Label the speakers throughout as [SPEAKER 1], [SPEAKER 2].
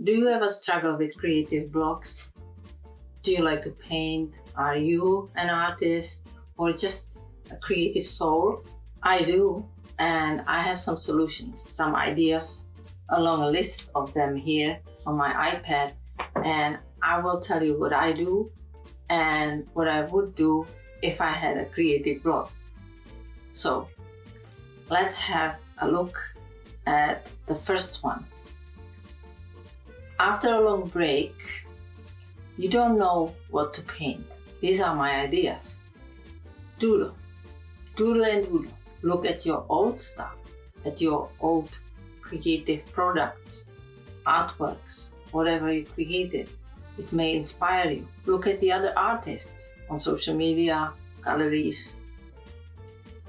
[SPEAKER 1] Do you ever struggle with creative blocks? Do you like to paint? Are you an artist or just a creative soul? I do, and I have some solutions, some ideas, along a list of them here on my iPad, and I will tell you what I do and what I would do if I had a creative block. So let's have a look at the first one. After a long break, you don't know what to paint. These are my ideas. Doodle. Doodle and doodle. Look at your old stuff, at your old creative products, artworks, whatever you created. It may inspire you. Look at the other artists on social media, galleries.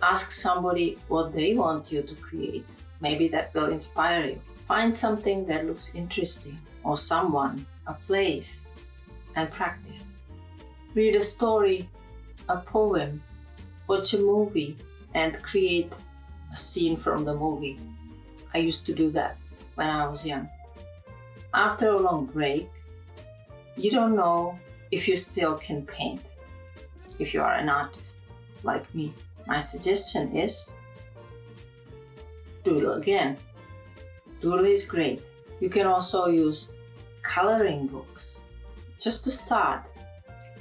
[SPEAKER 1] Ask somebody what they want you to create. Maybe that will inspire you. Find something that looks interesting, or someone, a place, and practice. Read a story, a poem, watch a movie, and create a scene from the movie. I used to do that when I was young. After a long break, you don't know if you still can paint. If you are an artist like me, my suggestion is doodle again. Doodle is great. You can also use coloring books just to start,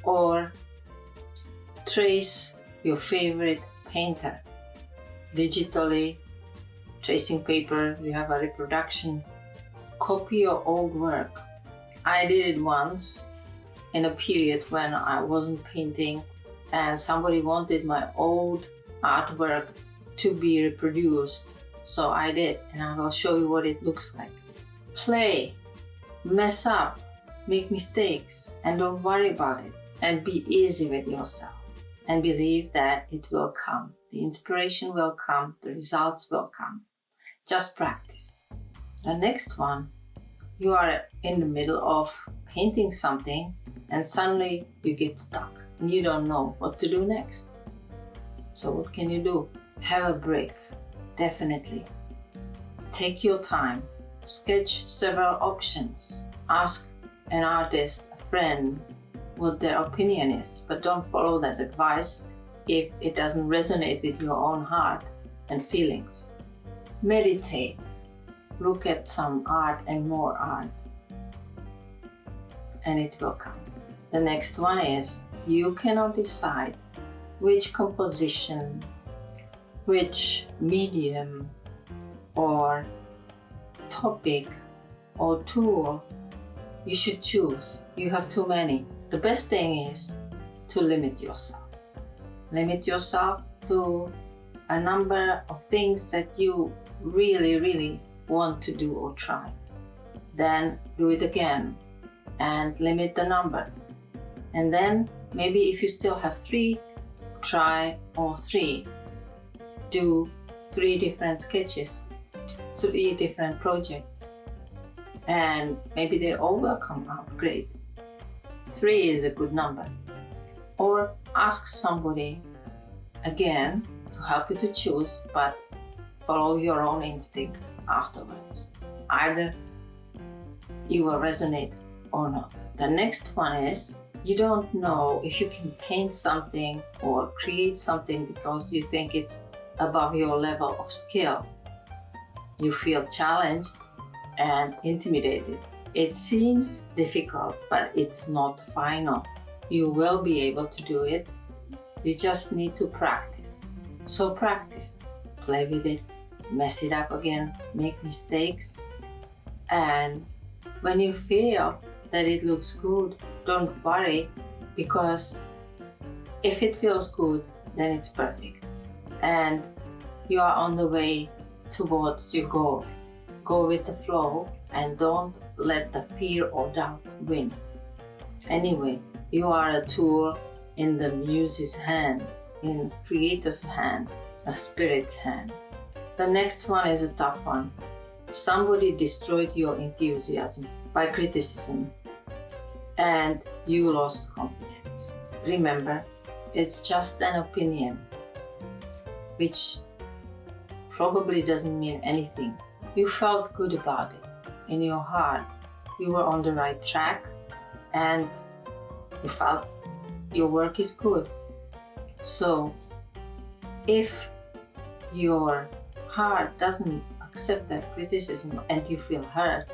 [SPEAKER 1] or trace your favorite painter digitally, tracing paper. You have a reproduction. Copy your old work. I did it once in a period when I wasn't painting and somebody wanted my old artwork to be reproduced. So I did, and I will show you what it looks like. Play, mess up, make mistakes, and don't worry about it. And be easy with yourself. And believe that it will come. The inspiration will come, the results will come. Just practice. The next one, you are in the middle of painting something and suddenly you get stuck and you don't know what to do next. So what can you do? Have a break, definitely. Take your time. Sketch several options. Ask an artist, a friend, what their opinion is, but don't follow that advice if it doesn't resonate with your own heart and feelings. Meditate. Look at some art and more art, and it will come. The next one is, you cannot decide which composition, which medium or topic or tool you should choose. You have too many. The best thing is to limit yourself. Limit yourself to a number of things that you really want to do or try. Then do it again and limit the number. And then maybe if you still have 3, try all 3. Do 3 different sketches, 3 different projects, and maybe they all will come out great. 3 is a good number. Or ask somebody again to help you to choose, but follow your own instinct afterwards. Either you will resonate or not. The next one is, you don't know if you can paint something or create something because you think it's above your level of skill. You feel challenged and intimidated. It seems difficult, but it's not final. You will be able to do it. You just need to practice. So practice, play with it, mess it up again, make mistakes. And when you feel that it looks good, don't worry, because if it feels good, then it's perfect. And you are on the way towards your goal. Go with the flow and don't let the fear or doubt win. Anyway, you are a tool in the muse's hand, in creator's hand, a spirit's hand. The next one is a tough one. Somebody destroyed your enthusiasm by criticism and you lost confidence. Remember, it's just an opinion, which probably doesn't mean anything. You felt good about it in your heart, you were on the right track and you felt your work is good. So if your heart doesn't accept that criticism and you feel hurt,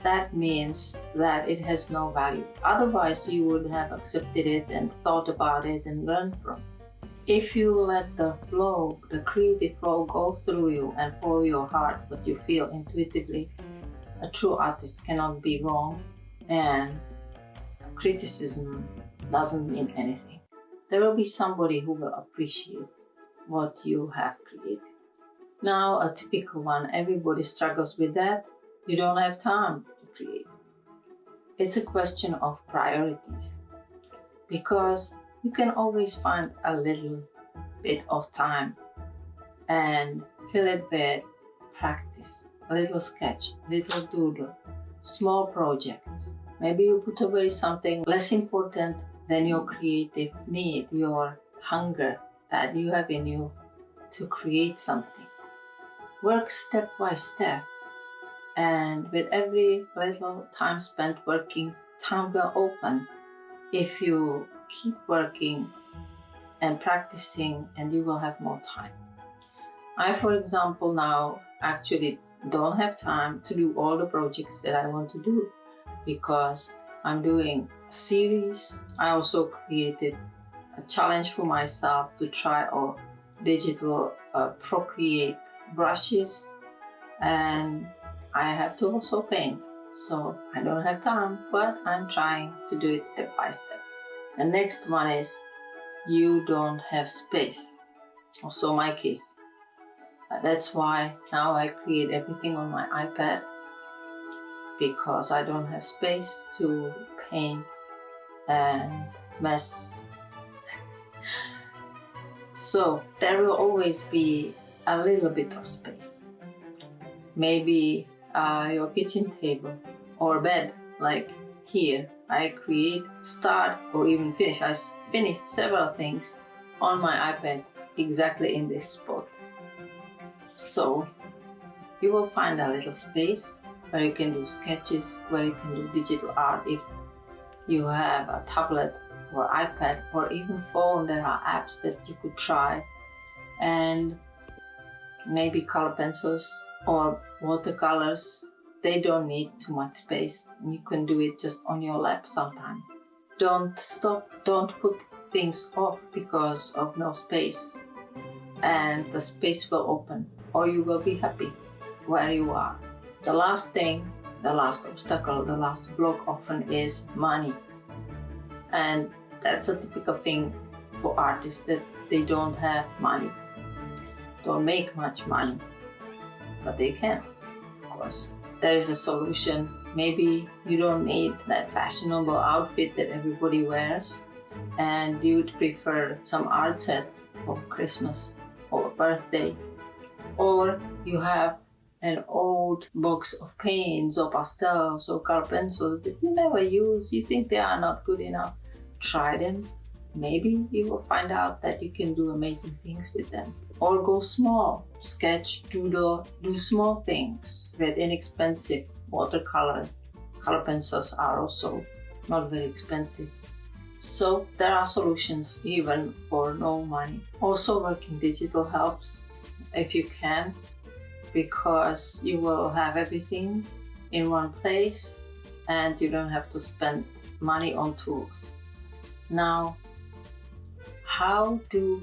[SPEAKER 1] that means that it has no value. Otherwise, you would have accepted it and thought about it and learned from it. If you let the flow, the creative flow, go through you and follow your heart, what you feel intuitively, a true artist cannot be wrong, and criticism doesn't mean anything. There will be somebody who will appreciate what you have created. Now, a typical one, everybody struggles with that. You don't have time to create. It's a question of priorities, because you can always find a little bit of time and fill it with practice, a little sketch, little doodle, small projects. Maybe you put away something less important than your creative need, your hunger that you have in you to create something. Work step by step, and with every little time spent working, time will open if you keep working and practicing, and you will have more time. I, for example, now actually don't have time to do all the projects that I want to do because I'm doing a series. I also created a challenge for myself to try all digital Procreate brushes, and I have to also paint. So I don't have time, but I'm trying to do it step by step. The next one is you don't have space. Also my case. That's why now I create everything on my iPad, because I don't have space to paint and mess. So there will always be a little bit of space. Maybe your kitchen table or bed, like here. I create, start, or even finish. I finished several things on my iPad exactly in this spot. So you will find a little space where you can do sketches, where you can do digital art. If you have a tablet or iPad or even phone, there are apps that you could try, and maybe color pencils or watercolors. They don't need too much space. You can do it just on your lap sometime. Don't stop, don't put things off because of no space, and the space will open, or you will be happy where you are. The last thing, the last obstacle, the last block often is money. And that's a typical thing for artists, that they don't have money, don't make much money, but they can, of course. There is a solution. Maybe you don't need that fashionable outfit that everybody wears, and you would prefer some art set for Christmas or birthday, or you have an old box of paints or pastels or color pencils that you never use. You think they are not good enough. Try them. Maybe you will find out that you can do amazing things with them. Or go small, sketch, doodle, do small things with inexpensive watercolor. Color pencils are also not very expensive. So there are solutions even for no money. Also, working digital helps if you can, because you will have everything in one place and you don't have to spend money on tools. Now, how do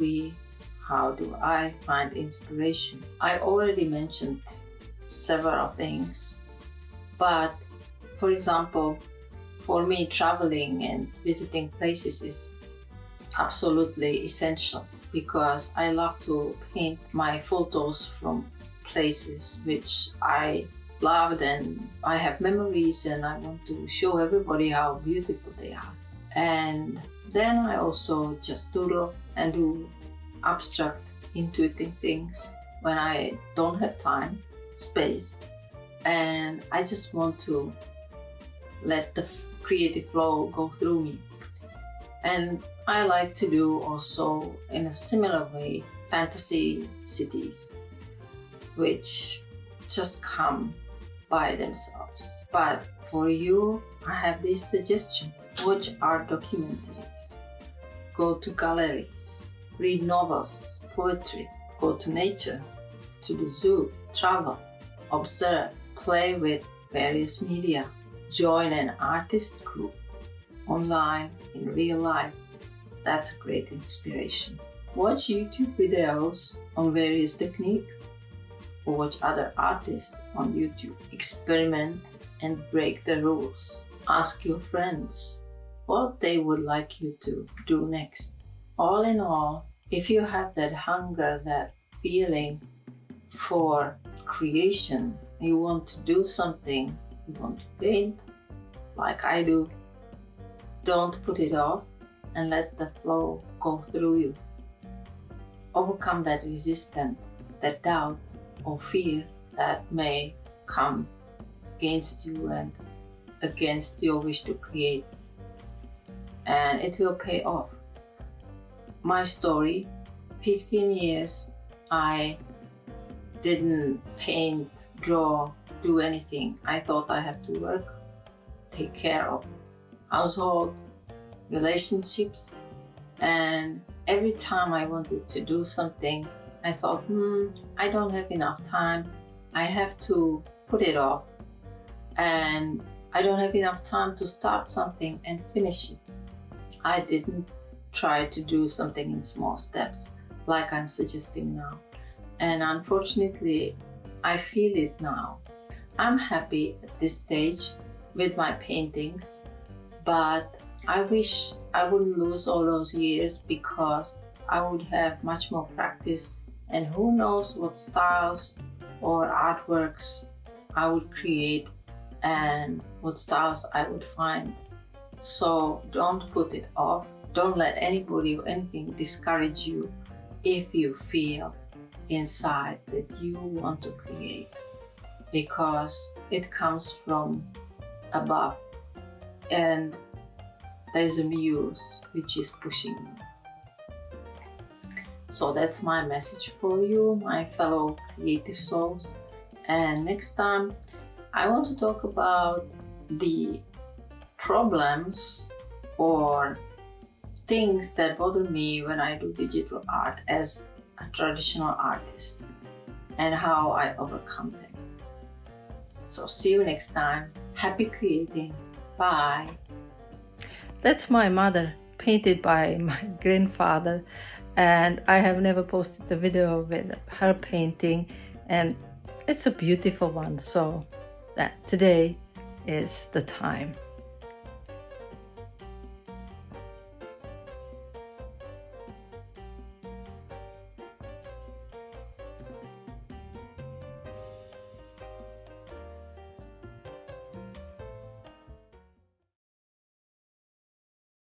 [SPEAKER 1] I find inspiration? I already mentioned several things, but for example, for me, traveling and visiting places is absolutely essential, because I love to paint my photos from places which I loved, and I have memories, and I want to show everybody how beautiful they are. And then I also just doodle and do abstract, intuitive things when I don't have time, space, and I just want to let the creative flow go through me. And I like to do also, in a similar way, fantasy cities, which just come by themselves. steps. But for you, I have these suggestions. Watch art documentaries, go to galleries, read novels, poetry, go to nature, to the zoo, travel, observe, play with various media, join an artist group, online, in real life. That's a great inspiration. Watch YouTube videos on various techniques, or watch other artists on YouTube. Experiment and break the rules. Ask your friends what they would like you to do next. All in all, if you have that hunger, that feeling for creation, you want to do something, you want to paint like I do, don't put it off and let the flow go through you. Overcome that resistance, that doubt or fear that may come against you and against your wish to create, and it will pay off. My story, 15 years, I didn't paint, draw, do anything. I thought I have to work, take care of household, relationships, and every time I wanted to do something, I thought, I don't have enough time, I have to put it off, and I don't have enough time to start something and finish it. I didn't try to do something in small steps like I'm suggesting now. And unfortunately, I feel it now. I'm happy at this stage with my paintings, but I wish I wouldn't lose all those years, because I would have much more practice, and who knows what styles or artworks I would create and what styles I would find. So don't put it off. Don't let anybody or anything discourage you if you feel inside that you want to create, because it comes from above and there's a muse which is pushing you. So that's my message for you, my fellow creative souls. And next time I want to talk about the problems or things that bother me when I do digital art as a traditional artist, and how I overcome them. So see you next time. Happy creating. Bye. That's my mother, painted by my grandfather, and I have never posted the video with her painting, and it's a beautiful one. So that today is the time.